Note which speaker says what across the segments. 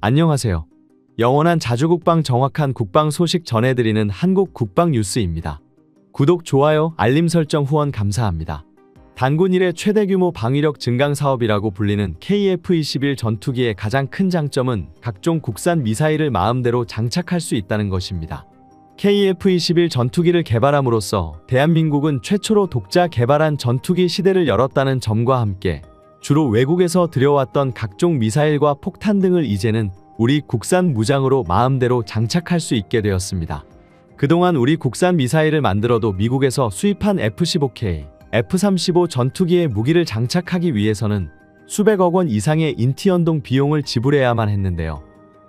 Speaker 1: 안녕하세요. 영원한 자주국방 정확한 국방 소식 전해드리는 한국 국방 뉴스입니다. 구독, 좋아요, 알림 설정 후원 감사합니다. 단군 이래 최대 규모 방위력 증강 사업이라고 불리는 KF-21 전투기의 가장 큰 장점은 각종 국산 미사일을 마음대로 장착할 수 있다는 것입니다. KF-21 전투기를 개발함으로써 대한민국은 최초로 독자 개발한 전투기 시대를 열었다는 점과 함께 주로 외국에서 들여왔던 각종 미사일과 폭탄 등을 이제는 우리 국산 무장으로 마음대로 장착할 수 있게 되었습니다. 그동안 우리 국산 미사일을 만들어도 미국에서 수입한 F-15K, F-35 전투기의 무기를 장착하기 위해서는 수백억 원 이상의 인티연동 비용을 지불해야만 했는데요.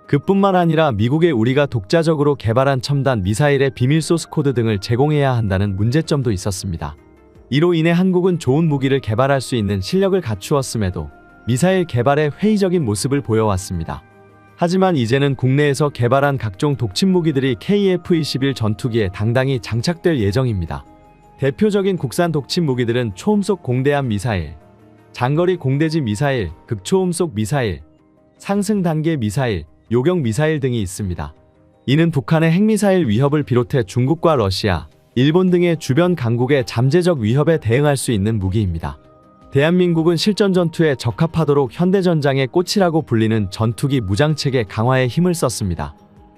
Speaker 1: 그뿐만 아니라 미국에 우리가 독자적으로 개발한 첨단 미사일의 비밀 소스 코드 등을 제공해야 한다는 문제점도 있었습니다. 이로 인해 한국은 좋은 무기를 개발할 수 있는 실력을 갖추었음에도 미사일 개발에 회의적인 모습을 보여왔습니다. 하지만 이제는 국내에서 개발한 각종 독침 무기들이 KF-21 전투기에 당당히 장착될 예정입니다. 대표적인 국산 독침 무기들은 초음속 공대함 미사일, 장거리 공대지 미사일, 극초음속 미사일, 상승 단계 미사일, 요격 미사일 등이 있습니다. 이는 북한의 핵미사일 위협을 비롯해 중국과 러시아, 일본 등의 주변 강국의 잠재적 위협에 대응할 수 있는 무기입니다. 대한민국은 실전 전투에 적합하도록 현대전장의 꽃이라고 불리는 전투기 무장체계 강화에 힘을 썼습니다.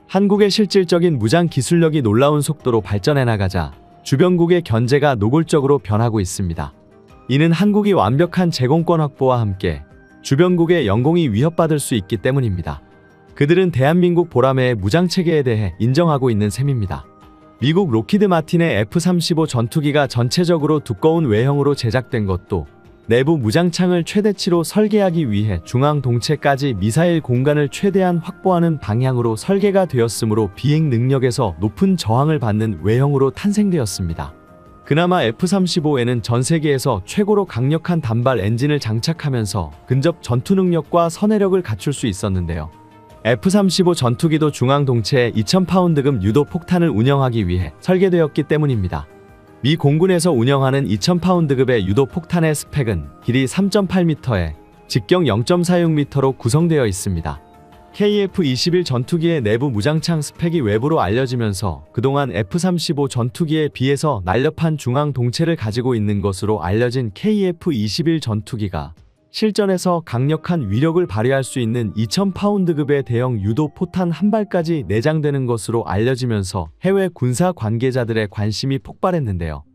Speaker 1: 한국의 실질적인 무장 기술력이 놀라운 속도로 발전해 나가자 주변국의 견제가 노골적으로 변하고 있습니다. 이는 한국이 완벽한 제공권 확보와 함께 주변국의 영공이 위협받을 수 있기 때문입니다. 그들은 대한민국 보라매의 무장체계에 대해 인정하고 있는 셈입니다. 미국 로키드 마틴의 F-35 전투기가 전체적으로 두꺼운 외형으로 제작된 것도 내부 무장창을 최대치로 설계하기 위해 중앙 동체까지 미사일 공간을 최대한 확보하는 방향으로 설계가 되었으므로 비행 능력에서 높은 저항을 받는 외형으로 탄생되었습니다. 그나마 F-35에는 전 세계에서 최고로 강력한 단발 엔진을 장착하면서 근접 전투 능력과 선회력을 갖출 수 있었는데요. F-35 전투기도 중앙 동체에 2000파운드급 유도 폭탄을 운영하기 위해 설계되었기 때문입니다. 미 공군에서 운영하는 2000파운드급의 유도 폭탄의 스펙은 길이 3.8m에 직경 0.46m로 구성되어 있습니다. KF-21 전투기의 내부 무장창 스펙이 외부로 알려지면서 그동안 F-35 전투기에 비해서 날렵한 중앙 동체를 가지고 있는 것으로 알려진 KF-21 전투기가 실전에서 강력한 위력을 발휘할 수 있는 2000파운드급의 대형 유도 포탄 한 발까지 내장되는 것으로 알려지면서 해외 군사 관계자들의 관심이 폭발했는데요.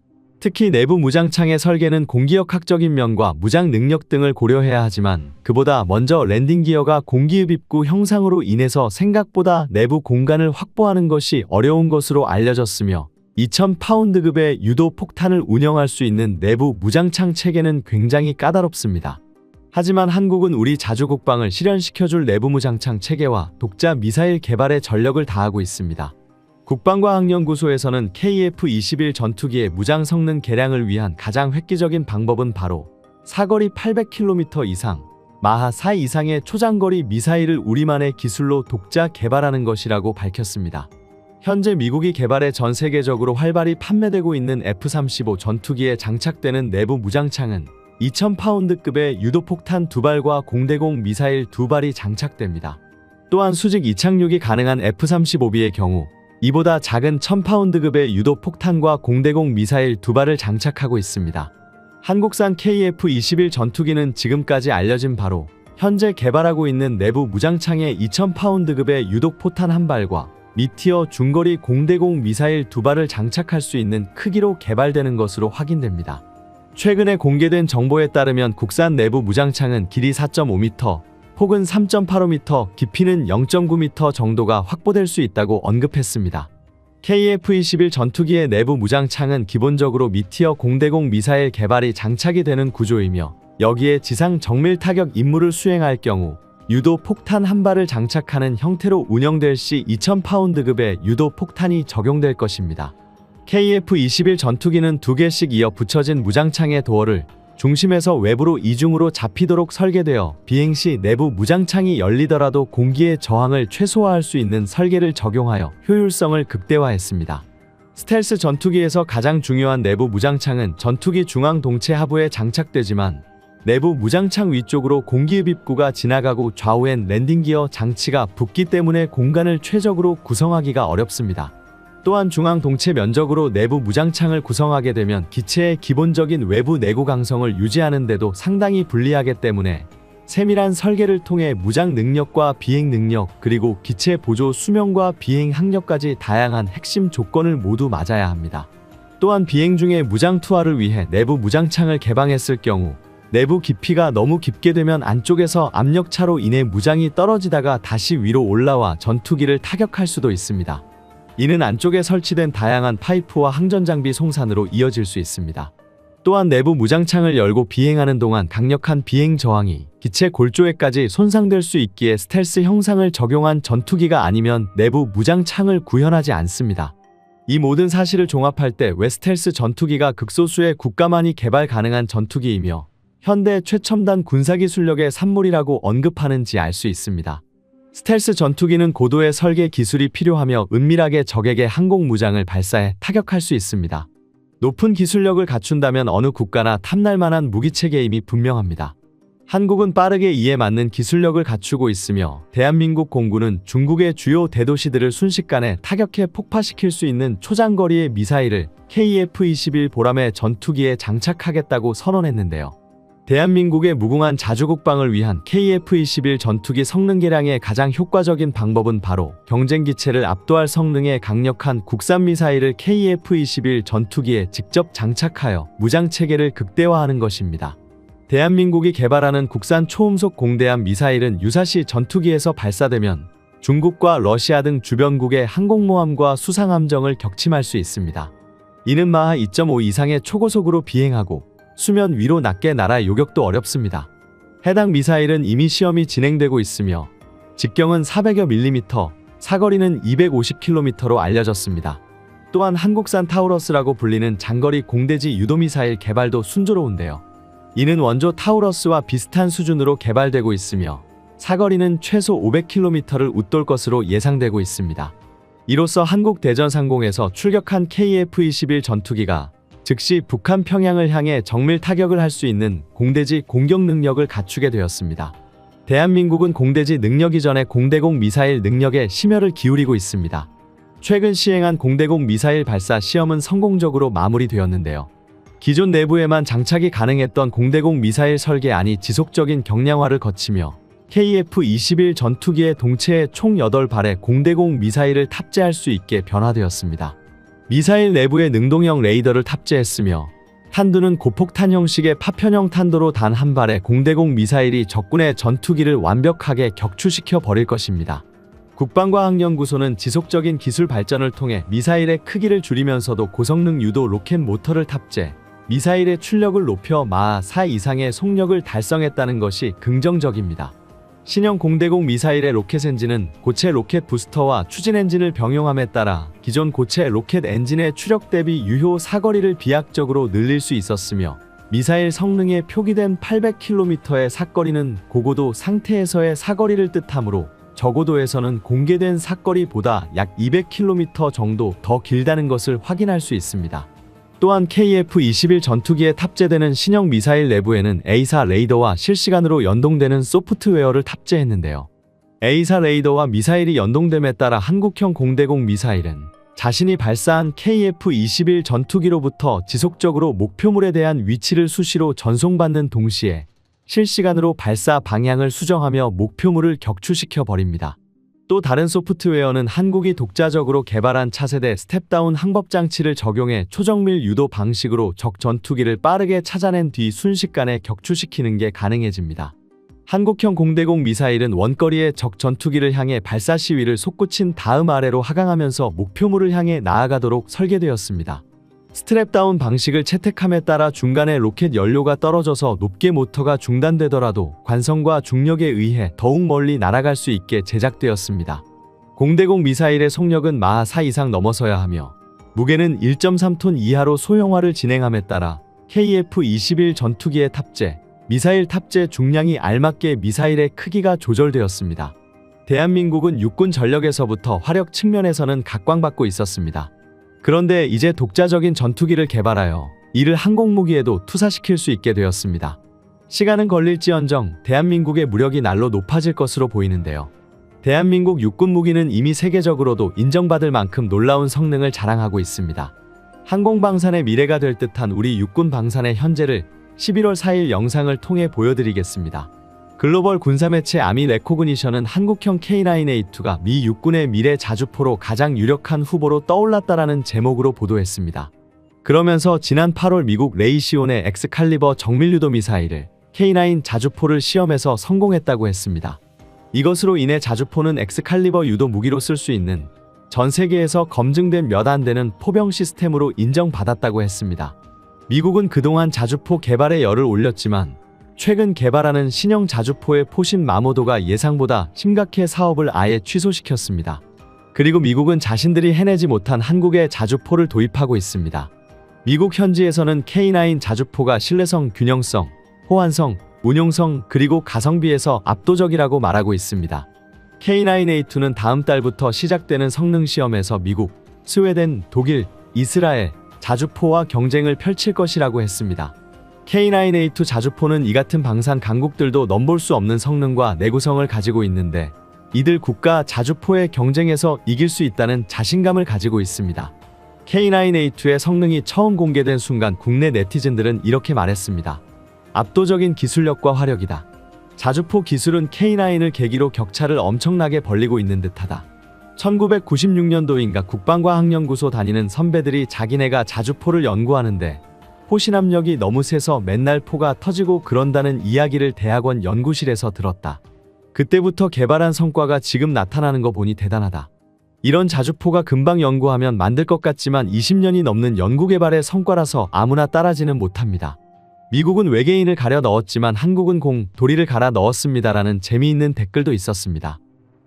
Speaker 1: 특히 내부 무장창의 설계는 공기역학적인 면과 무장 능력 등을 고려해야 하지만 그보다 먼저 랜딩 기어가 공기흡 입구 형상으로 인해서 생각보다 내부 공간을 확보하는 것이 어려운 것으로 알려졌으며 2000파운드급의 유도 폭탄을 운영할 수 있는 내부 무장창 체계는 굉장히 까다롭습니다. 하지만 한국은 우리 자주국방을 실현시켜줄 내부 무장창 체계와 독자 미사일 개발에 전력을 다하고 있습니다. 국방과학연구소에서는 KF-21 전투기의 무장 성능 개량을 위한 가장 획기적인 방법은 바로 사거리 800km 이상, 마하 4 이상의 초장거리 미사일을 우리만의 기술로 독자 개발하는 것이라고 밝혔습니다. 현재 미국이 개발해 전 세계적으로 활발히 판매되고 있는 F-35 전투기에 장착되는 내부 무장창은 2000파운드급의 유도폭탄 2발과 공대공 미사일 2발이 장착됩니다. 또한 수직 이착륙이 가능한 F-35B의 경우 이보다 작은 1000파운드급의 유도폭탄과 공대공 미사일 2발을 장착하고 있습니다. 한국산 KF-21 전투기는 지금까지 알려진 바로 현재 개발하고 있는 내부 무장창에 2000파운드급의 유도포탄 1발과 미티어 중거리 공대공 미사일 2발을 장착할 수 있는 크기로 개발되는 것으로 확인됩니다. 최근에 공개된 정보에 따르면 국산 내부 무장창은 길이 4.5m 혹은 3.85m, 깊이는 0.9m 정도가 확보될 수 있다고 언급했습니다. KF-21 전투기의 내부 무장창은 기본적으로 미티어 공대공 미사일 개발이 장착이 되는 구조이며 여기에 지상 정밀 타격 임무를 수행할 경우 유도 폭탄 1발을 장착하는 형태로 운영될 시 2000파운드급의 유도 폭탄이 적용될 것입니다. KF-21 전투기는 2개씩 이어 붙여진 무장창의 도어를 중심에서 외부로 이중으로 잡히도록 설계되어 비행 시 내부 무장창이 열리더라도 공기의 저항을 최소화할 수 있는 설계를 적용하여 효율성을 극대화했습니다. 스텔스 전투기에서 가장 중요한 내부 무장창은 전투기 중앙 동체 하부에 장착되지만 내부 무장창 위쪽으로 공기흡 입구가 지나가고 좌우엔 랜딩기어 장치가 붙기 때문에 공간을 최적으로 구성하기가 어렵습니다. 또한 중앙 동체 면적으로 내부 무장창을 구성하게 되면 기체의 기본적인 외부 내구 강성을 유지하는 데도 상당히 불리하기 때문에 세밀한 설계를 통해 무장 능력과 비행 능력 그리고 기체 보조 수명과 비행 학력까지 다양한 핵심 조건을 모두 맞아야 합니다. 또한 비행 중에 무장 투하를 위해 내부 무장창을 개방했을 경우 내부 깊이가 너무 깊게 되면 안쪽에서 압력차로 인해 무장이 떨어지다가 다시 위로 올라와 전투기를 타격할 수도 있습니다. 이는 안쪽에 설치된 다양한 파이프와 항전장비 송산으로 이어질 수 있습니다. 또한 내부 무장창을 열고 비행하는 동안 강력한 비행 저항이 기체 골조에까지 손상될 수 있기에 스텔스 형상을 적용한 전투기가 아니면 내부 무장창을 구현하지 않습니다. 이 모든 사실을 종합할 때 왜 스텔스 전투기가 극소수의 국가만이 개발 가능한 전투기이며 현대 최첨단 군사기술력의 산물이라고 언급하는지 알 수 있습니다. 스텔스 전투기는 고도의 설계 기술이 필요하며 은밀하게 적에게 항공무장을 발사해 타격할 수 있습니다. 높은 기술력을 갖춘다면 어느 국가나 탐날 만한 무기체계임이 분명합니다. 한국은 빠르게 이에 맞는 기술력을 갖추고 있으며 대한민국 공군은 중국의 주요 대도시들을 순식간에 타격해 폭파시킬 수 있는 초장거리의 미사일을 KF-21 보람의 전투기에 장착하겠다고 선언했는데요. 대한민국의 무궁한 자주국방을 위한 KF-21 전투기 성능 개량의 가장 효과적인 방법은 바로 경쟁기체를 압도할 성능의 강력한 국산 미사일을 KF-21 전투기에 직접 장착하여 무장체계를 극대화하는 것입니다. 대한민국이 개발하는 국산 초음속 공대함 미사일은 유사시 전투기에서 발사되면 중국과 러시아 등 주변국의 항공모함과 수상함정을 격침할 수 있습니다. 이는 마하 2.5 이상의 초고속으로 비행하고 수면 위로 낮게 날아 요격도 어렵습니다. 해당 미사일은 이미 시험이 진행되고 있으며 직경은 400여 밀리미터, 사거리는 250km로 알려졌습니다. 또한 한국산 타우러스라고 불리는 장거리 공대지 유도미사일 개발도 순조로운데요. 이는 원조 타우러스와 비슷한 수준으로 개발되고 있으며 사거리는 최소 500km를 웃돌 것으로 예상되고 있습니다. 이로써 한국 대전상공에서 출격한 KF-21 전투기가 즉시 북한 평양을 향해 정밀 타격을 할 수 있는 공대지 공격 능력을 갖추게 되었습니다. 대한민국은 공대지 능력 이전의 공대공 미사일 능력에 심혈을 기울이고 있습니다. 최근 시행한 공대공 미사일 발사 시험은 성공적으로 마무리되었는데요. 기존 내부에만 장착이 가능했던 공대공 미사일 설계안이 지속적인 경량화를 거치며 KF-21 전투기의 동체에 총 8발의 공대공 미사일을 탑재할 수 있게 변화되었습니다. 미사일 내부에 능동형 레이더를 탑재했으며 탄두는 고폭탄 형식의 파편형 탄도로 단 한 발의 공대공 미사일이 적군의 전투기를 완벽하게 격추시켜 버릴 것입니다. 국방과학연구소는 지속적인 기술 발전을 통해 미사일의 크기를 줄이면서도 고성능 유도 로켓 모터를 탑재, 미사일의 출력을 높여 마하 4 이상의 속력을 달성했다는 것이 긍정적입니다. 신형 공대공 미사일의 로켓 엔진은 고체 로켓 부스터와 추진 엔진을 병용함에 따라 기존 고체 로켓 엔진의 추력 대비 유효 사거리를 비약적으로 늘릴 수 있었으며 미사일 성능에 표기된 800km의 사거리는 고고도 상태에서의 사거리를 뜻하므로 저고도에서는 공개된 사거리보다 약 200km 정도 더 길다는 것을 확인할 수 있습니다. 또한 KF-21 전투기에 탑재되는 신형 미사일 내부에는 A사 레이더와 실시간으로 연동되는 소프트웨어를 탑재했는데요. A사 레이더와 미사일이 연동됨에 따라 한국형 공대공 미사일은 자신이 발사한 KF-21 전투기로부터 지속적으로 목표물에 대한 위치를 수시로 전송받는 동시에 실시간으로 발사 방향을 수정하며 목표물을 격추시켜 버립니다. 또 다른 소프트웨어는 한국이 독자적으로 개발한 차세대 스텝다운 항법장치를 적용해 초정밀 유도 방식으로 적 전투기를 빠르게 찾아낸 뒤 순식간에 격추시키는 게 가능해집니다. 한국형 공대공 미사일은 원거리의 적 전투기를 향해 발사 시위를 솟구친 다음 아래로 하강하면서 목표물을 향해 나아가도록 설계되었습니다. 스트랩다운 방식을 채택함에 따라 중간에 로켓 연료가 떨어져서 높게 모터가 중단되더라도 관성과 중력에 의해 더욱 멀리 날아갈 수 있게 제작되었습니다. 공대공 미사일의 속력은 마하 4 이상 넘어서야 하며 무게는 1.3톤 이하로 소형화를 진행함에 따라 KF-21 전투기에 탑재, 미사일 탑재 중량이 알맞게 미사일의 크기가 조절되었습니다. 대한민국은 육군 전력에서부터 화력 측면에서는 각광받고 있었습니다. 그런데 이제 독자적인 전투기를 개발하여 이를 항공무기에도 투사시킬 수 있게 되었습니다. 시간은 걸릴지언정 대한민국의 무력이 날로 높아질 것으로 보이는데요. 대한민국 육군 무기는 이미 세계적으로도 인정받을 만큼 놀라운 성능을 자랑하고 있습니다. 항공방산의 미래가 될 듯한 우리 육군 방산의 현재를 11월 4일 영상을 통해 보여드리겠습니다. 글로벌 군사매체 아미 레코그니션은 한국형 K9A2가 미 육군의 미래 자주포로 가장 유력한 후보로 떠올랐다라는 제목으로 보도했습니다. 그러면서 지난 8월 미국 레이시온의 엑스칼리버 정밀유도 미사일을 K9 자주포를 시험해서 성공했다고 했습니다. 이것으로 인해 자주포는 엑스칼리버 유도 무기로 쓸 수 있는 전 세계에서 검증된 몇 안 되는 포병 시스템으로 인정받았다고 했습니다. 미국은 그동안 자주포 개발에 열을 올렸지만 최근 개발하는 신형 자주포의 포신 마모도가 예상보다 심각해 사업을 아예 취소시켰습니다. 그리고 미국은 자신들이 해내지 못한 한국에 자주포를 도입하고 있습니다. 미국 현지에서는 K9 자주포가 신뢰성, 균형성, 호환성, 운용성 그리고 가성비에서 압도적이라고 말하고 있습니다. K9A2는 다음 달부터 시작되는 성능 시험에서 미국, 스웨덴, 독일, 이스라엘, 자주포와 경쟁을 펼칠 것이라고 했습니다. K9A2 자주포는 이 같은 방산 강국들도 넘볼 수 없는 성능과 내구성을 가지고 있는데 이들 국가 자주포의 경쟁에서 이길 수 있다는 자신감을 가지고 있습니다. K9A2의 성능이 처음 공개된 순간 국내 네티즌들은 이렇게 말했습니다. 압도적인 기술력과 화력이다. 자주포 기술은 K9을 계기로 격차를 엄청나게 벌리고 있는 듯하다. 1996년도인가 국방과학연구소 다니는 선배들이 자기네가 자주포를 연구하는데 포신 압력이 너무 세서 맨날 포가 터지고 그런다는 이야기를 대학원 연구실에서 들었다. 그때부터 개발한 성과가 지금 나타나는 거 보니 대단하다. 이런 자주포가 금방 연구하면 만들 것 같지만 20년이 넘는 연구개발의 성과라서 아무나 따라지는 못합니다. 미국은 외계인을 가려 넣었지만 한국은 도리를 갈아 넣었습니다라는 재미있는 댓글도 있었습니다.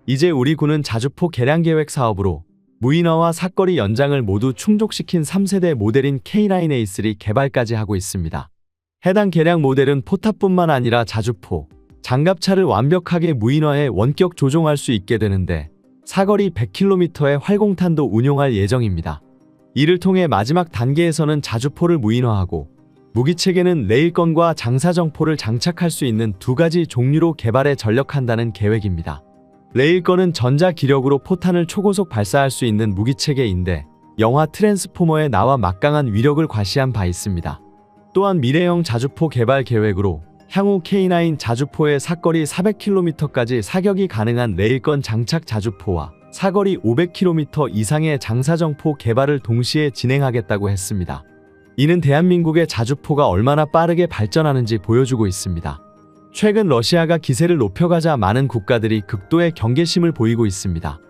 Speaker 1: 이제 우리 군은 자주포 개량 계획 사업으로 무인화와 사거리 연장을 모두 충족시킨 3세대 모델인 K9A3 개발까지 하고 있습니다. 해당 개량 모델은 포탑뿐만 아니라 자주포, 장갑차를 완벽하게 무인화해 원격 조종할 수 있게 되는데 사거리 100km의 활공탄도 운용할 예정입니다. 이를 통해 마지막 단계에서는 자주포를 무인화하고 무기체계는 레일건과 장사정포를 장착할 수 있는 두 가지 종류로 개발에 전력한다는 계획입니다. 레일건은 전자기력으로 포탄을 초고속 발사할 수 있는 무기체계인데 영화 트랜스포머에 나와 막강한 위력을 과시한 바 있습니다. 또한 미래형 자주포 개발 계획으로 향후 K9 자주포의 사거리 400km까지 사격이 가능한 레일건 장착 자주포와 사거리 500km 이상의 장사정포 개발을 동시에 진행하겠다고 했습니다. 이는 대한민국의 자주포가 얼마나 빠르게 발전하는지 보여주고 있습니다. 최근 러시아가 기세를 높여가자 많은 국가들이 극도의 경계심을 보이고 있습니다.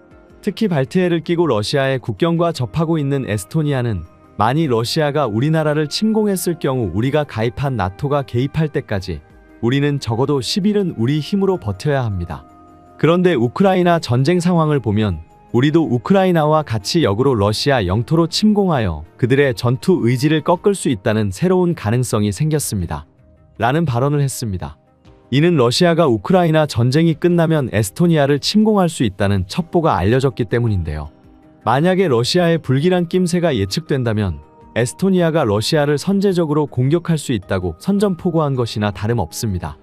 Speaker 1: 특히 발트해를 끼고 러시아의 국경과 접하고 있는 에스토니아는 만일 러시아가 우리나라를 침공했을 경우 우리가 가입한 나토가 개입할 때까지 우리는 적어도 10일은 우리 힘으로 버텨야 합니다. 그런데 우크라이나 전쟁 상황을 보면 우리도 우크라이나와 같이 역으로 러시아 영토로 침공하여 그들의 전투 의지를 꺾을 수 있다는 새로운 가능성이 생겼습니다. 라는 발언을 했습니다. 이는 러시아가 우크라이나 전쟁이 끝나면 에스토니아를 침공할 수 있다는 첩보가 알려졌기 때문인데요. 만약에 러시아의 불길한 낌새가 예측된다면 에스토니아가 러시아를 선제적으로 공격할 수 있다고 선전포고한 것이나 다름없습니다.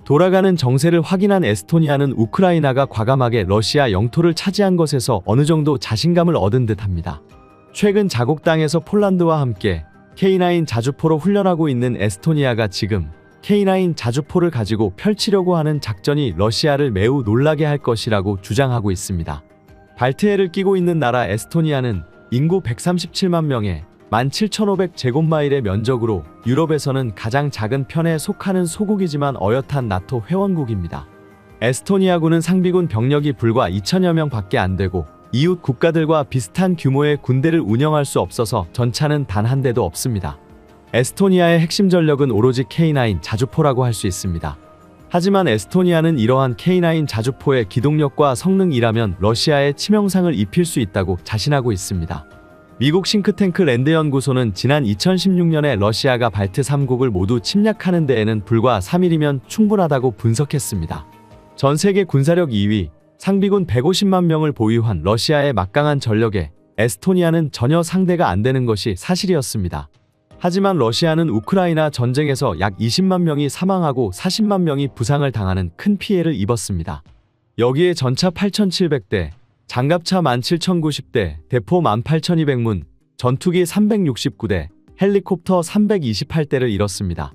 Speaker 1: 돌아가는 정세를 확인한 에스토니아는 우크라이나가 과감하게 러시아 영토를 차지한 것에서 어느 정도 자신감을 얻은 듯합니다. 최근 자국 땅에서 폴란드와 함께 K9 자주포로 훈련하고 있는 에스토니아가 지금 K9 자주포를 가지고 펼치려고 하는 작전이 러시아를 매우 놀라게 할 것이라고 주장하고 있습니다. 발트해를 끼고 있는 나라 에스토니아는 인구 137만 명에 17,500제곱마일의 면적으로 유럽에서는 가장 작은 편에 속하는 소국이지만 어엿한 나토 회원국입니다. 에스토니아군은 상비군 병력이 불과 2,000여 명 밖에 안 되고 이웃 국가들과 비슷한 규모의 군대를 운영할 수 없어서 전차는 단 한 대도 없습니다. 에스토니아의 핵심 전력은 오로지 K9 자주포라고 할 수 있습니다. 하지만 에스토니아는 이러한 K9 자주포의 기동력과 성능이라면 러시아에 치명상을 입힐 수 있다고 자신하고 있습니다. 미국 싱크탱크 랜드연구소는 지난 2016년에 러시아가 발트 3국을 모두 침략하는 데에는 불과 3일이면 충분하다고 분석했습니다. 전 세계 군사력 2위, 상비군 150만 명을 보유한 러시아의 막강한 전력에 에스토니아는 전혀 상대가 안 되는 것이 사실이었습니다. 하지만 러시아는 우크라이나 전쟁에서 약 20만 명이 사망하고 40만 명이 부상을 당하는 큰 피해를 입었습니다. 여기에 전차 8,700대, 장갑차 17,090대, 대포 18,200문, 전투기 369대, 헬리콥터 328대를 잃었습니다.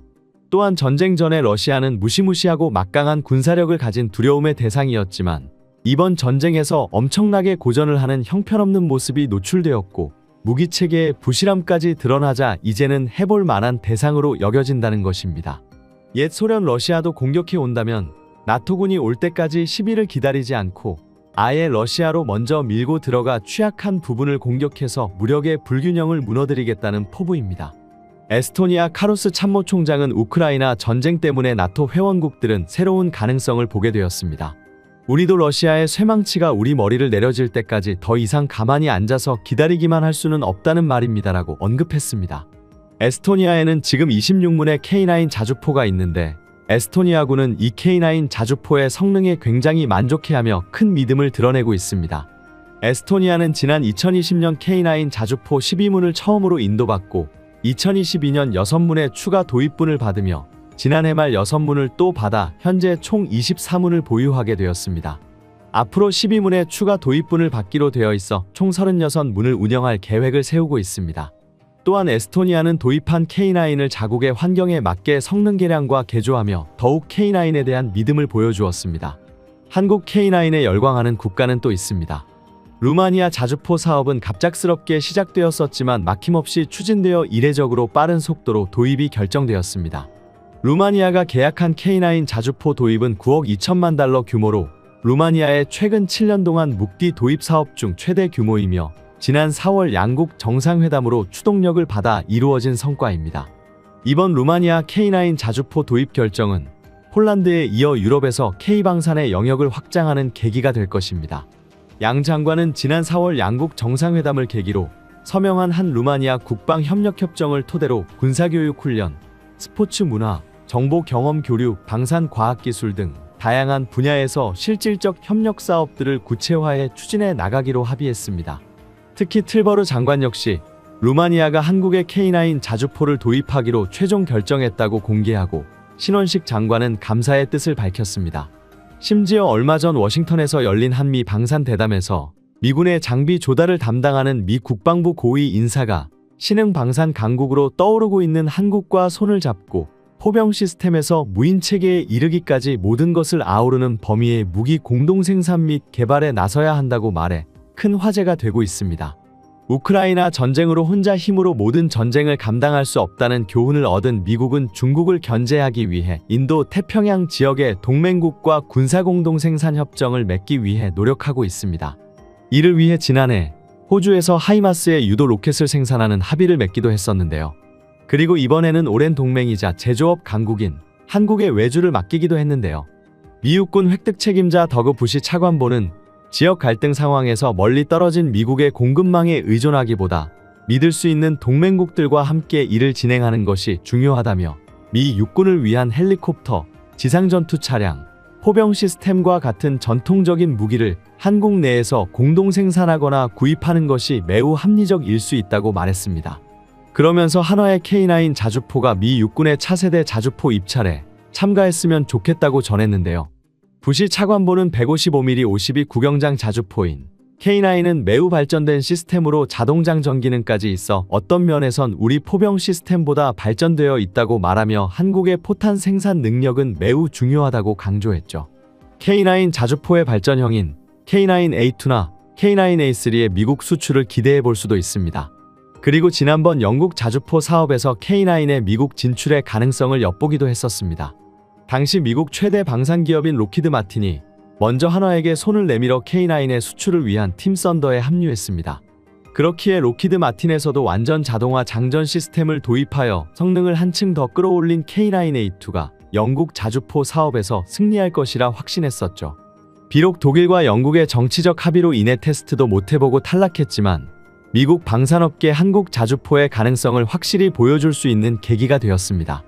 Speaker 1: 또한 전쟁 전에 러시아는 무시무시하고 막강한 군사력을 가진 두려움의 대상이었지만 이번 전쟁에서 엄청나게 고전을 하는 형편없는 모습이 노출되었고 무기체계의 부실함까지 드러나자 이제는 해볼 만한 대상으로 여겨진다는 것입니다. 옛 소련 러시아도 공격해 온다면 나토군이 올 때까지 시비를 기다리지 않고 아예 러시아로 먼저 밀고 들어가 취약한 부분을 공격해서 무력의 불균형을 무너뜨리겠다는 포부입니다. 에스토니아 카루스 참모총장은 우크라이나 전쟁 때문에 나토 회원국들은 새로운 가능성을 보게 되었습니다. 우리도 러시아의 쇠망치가 우리 머리를 내려질 때까지 더 이상 가만히 앉아서 기다리기만 할 수는 없다는 말입니다라고 언급했습니다. 에스토니아에는 지금 26문의 K9 자주포가 있는데 에스토니아군은 이 K9 자주포의 성능에 굉장히 만족해하며 큰 믿음을 드러내고 있습니다. 에스토니아는 지난 2020년 K9 자주포 12문을 처음으로 인도받고 2022년 6문의 추가 도입분을 받으며 지난해 말 6문을 또 받아 현재 총 24문을 보유하게 되었습니다. 앞으로 12문의 추가 도입분을 받기로 되어 있어 총 36문을 운영할 계획을 세우고 있습니다. 또한 에스토니아는 도입한 K9을 자국의 환경에 맞게 성능 개량과 개조하며 더욱 K9에 대한 믿음을 보여주었습니다. 한국 K9에 열광하는 국가는 또 있습니다. 루마니아 자주포 사업은 갑작스럽게 시작되었었지만 막힘없이 추진되어 이례적으로 빠른 속도로 도입이 결정되었습니다. 루마니아가 계약한 K9 자주포 도입은 9억 2천만 달러 규모로 루마니아의 최근 7년 동안 묵디 도입 사업 중 최대 규모이며 지난 4월 양국 정상회담으로 추동력을 받아 이루어진 성과입니다. 이번 루마니아 K9 자주포 도입 결정은 폴란드에 이어 유럽에서 K방산의 영역을 확장하는 계기가 될 것입니다. 양 장관은 지난 4월 양국 정상회담을 계기로 서명한 한 루마니아 국방협력협정을 토대로 군사교육 훈련, 스포츠 문화, 정보 경험 교류, 방산 과학기술 등 다양한 분야에서 실질적 협력 사업들을 구체화해 추진해 나가기로 합의했습니다. 특히 틀버르 장관 역시 루마니아가 한국의 K9 자주포를 도입하기로 최종 결정했다고 공개하고 신원식 장관은 감사의 뜻을 밝혔습니다. 심지어 얼마 전 워싱턴에서 열린 한미 방산 대담에서 미군의 장비 조달을 담당하는 미 국방부 고위 인사가 신흥 방산 강국으로 떠오르고 있는 한국과 손을 잡고 포병 시스템에서 무인 체계에 이르기까지 모든 것을 아우르는 범위의 무기 공동 생산 및 개발에 나서야 한다고 말해 큰 화제가 되고 있습니다. 우크라이나 전쟁으로 혼자 힘으로 모든 전쟁을 감당할 수 없다는 교훈을 얻은 미국은 중국을 견제하기 위해 인도 태평양 지역의 동맹국과 군사공동생산협정을 맺기 위해 노력하고 있습니다. 이를 위해 지난해 호주에서 하이마스의 유도 로켓을 생산하는 합의를 맺기도 했었는데요. 그리고 이번에는 오랜 동맹이자 제조업 강국인 한국의 외주를 맡기기도 했는데요. 미 육군 획득 책임자 더그 부시 차관보는 지역 갈등 상황에서 멀리 떨어진 미국의 공급망에 의존하기보다 믿을 수 있는 동맹국들과 함께 일을 진행하는 것이 중요하다며 미 육군을 위한 헬리콥터, 지상전투 차량, 포병 시스템과 같은 전통적인 무기를 한국 내에서 공동 생산하거나 구입하는 것이 매우 합리적일 수 있다고 말했습니다. 그러면서 한화의 K9 자주포가 미 육군의 차세대 자주포 입찰에 참가했으면 좋겠다고 전했는데요. 부시 차관보는 155mm 52 구경장 자주포인 K9은 매우 발전된 시스템으로 자동장전 기능까지 있어 어떤 면에선 우리 포병 시스템보다 발전되어 있다고 말하며 한국의 포탄 생산 능력은 매우 중요하다고 강조했죠. K9 자주포의 발전형인 K9A2나 K9A3의 미국 수출을 기대해 볼 수도 있습니다. 그리고 지난번 영국 자주포 사업에서 K9의 미국 진출의 가능성을 엿보기도 했었습니다. 당시 미국 최대 방산기업인 로키드 마틴이 먼저 한화에게 손을 내밀어 K9의 수출을 위한 팀 썬더에 합류했습니다. 그렇기에 로키드 마틴에서도 완전 자동화 장전 시스템을 도입하여 성능을 한층 더 끌어올린 K9A2가 영국 자주포 사업에서 승리할 것이라 확신했었죠. 비록 독일과 영국의 정치적 합의로 인해 테스트도 못해보고 탈락했지만 미국 방산업계 한국 자주포의 가능성을 확실히 보여줄 수 있는 계기가 되었습니다.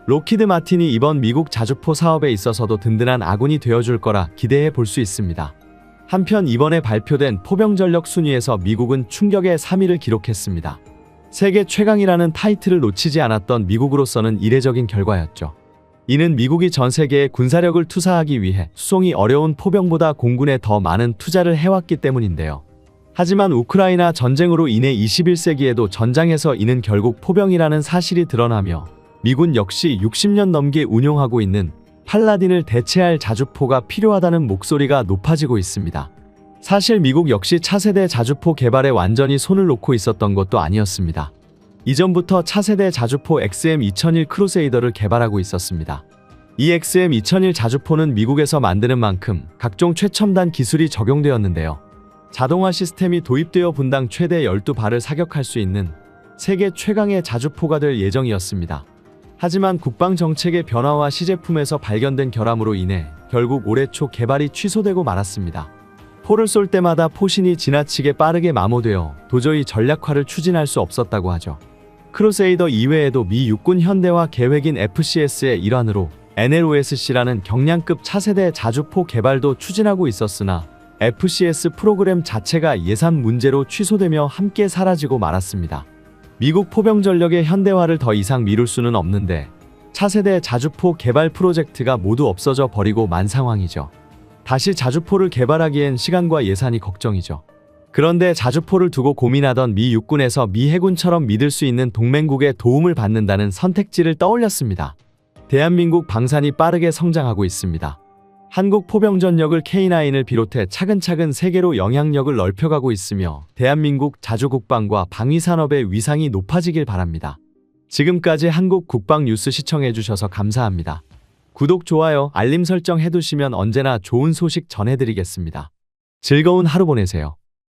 Speaker 1: 로키드 마틴이 이번 미국 자주포 사업에 있어서도 든든한 아군이 되어줄 거라 기대해 볼 수 있습니다. 한편 이번에 발표된 포병 전력 순위에서 미국은 충격의 3위를 기록했습니다. 세계 최강이라는 타이틀을 놓치지 않았던 미국으로서는 이례적인 결과였죠. 이는 미국이 전 세계에 군사력을 투사하기 위해 수송이 어려운 포병보다 공군에 더 많은 투자를 해왔기 때문인데요. 하지만 우크라이나 전쟁으로 인해 21세기에도 전장에서 이는 결국 포병이라는 사실이 드러나며 미군 역시 60년 넘게 운용하고 있는 팔라딘을 대체할 자주포가 필요하다는 목소리가 높아지고 있습니다. 사실 미국 역시 차세대 자주포 개발에 완전히 손을 놓고 있었던 것도 아니었습니다. 이전부터 차세대 자주포 XM2001 크루세이더를 개발하고 있었습니다. 이 XM2001 자주포는 미국에서 만드는 만큼 각종 최첨단 기술이 적용되었는데요. 자동화 시스템이 도입되어 분당 최대 12발을 사격할 수 있는 세계 최강의 자주포가 될 예정이었습니다. 하지만 국방정책의 변화와 시제품에서 발견된 결함으로 인해 결국 올해 초 개발이 취소되고 말았습니다. 포를 쏠 때마다 포신이 지나치게 빠르게 마모되어 도저히 전략화를 추진할 수 없었다고 하죠. 크루세이더 이외에도 미 육군 현대화 계획인 FCS의 일환으로 NLOSC라는 경량급 차세대 자주포 개발도 추진하고 있었으나 FCS 프로그램 자체가 예산 문제로 취소되며 함께 사라지고 말았습니다. 미국 포병 전력의 현대화를 더 이상 미룰 수는 없는데 차세대 자주포 개발 프로젝트가 모두 없어져 버리고 만 상황이죠. 다시 자주포를 개발하기엔 시간과 예산이 걱정이죠. 그런데 자주포를 두고 고민하던 미 육군에서 미 해군처럼 믿을 수 있는 동맹국의 도움을 받는다는 선택지를 떠올렸습니다. 대한민국 방산이 빠르게 성장하고 있습니다. 한국 포병 전력을 K9을 비롯해 차근차근 세계로 영향력을 넓혀가고 있으며 대한민국 자주국방과 방위산업의 위상이 높아지길 바랍니다. 지금까지 한국 국방 뉴스 시청해주셔서 감사합니다. 구독, 좋아요, 알림 설정 해두시면 언제나 좋은 소식 전해드리겠습니다. 즐거운 하루 보내세요.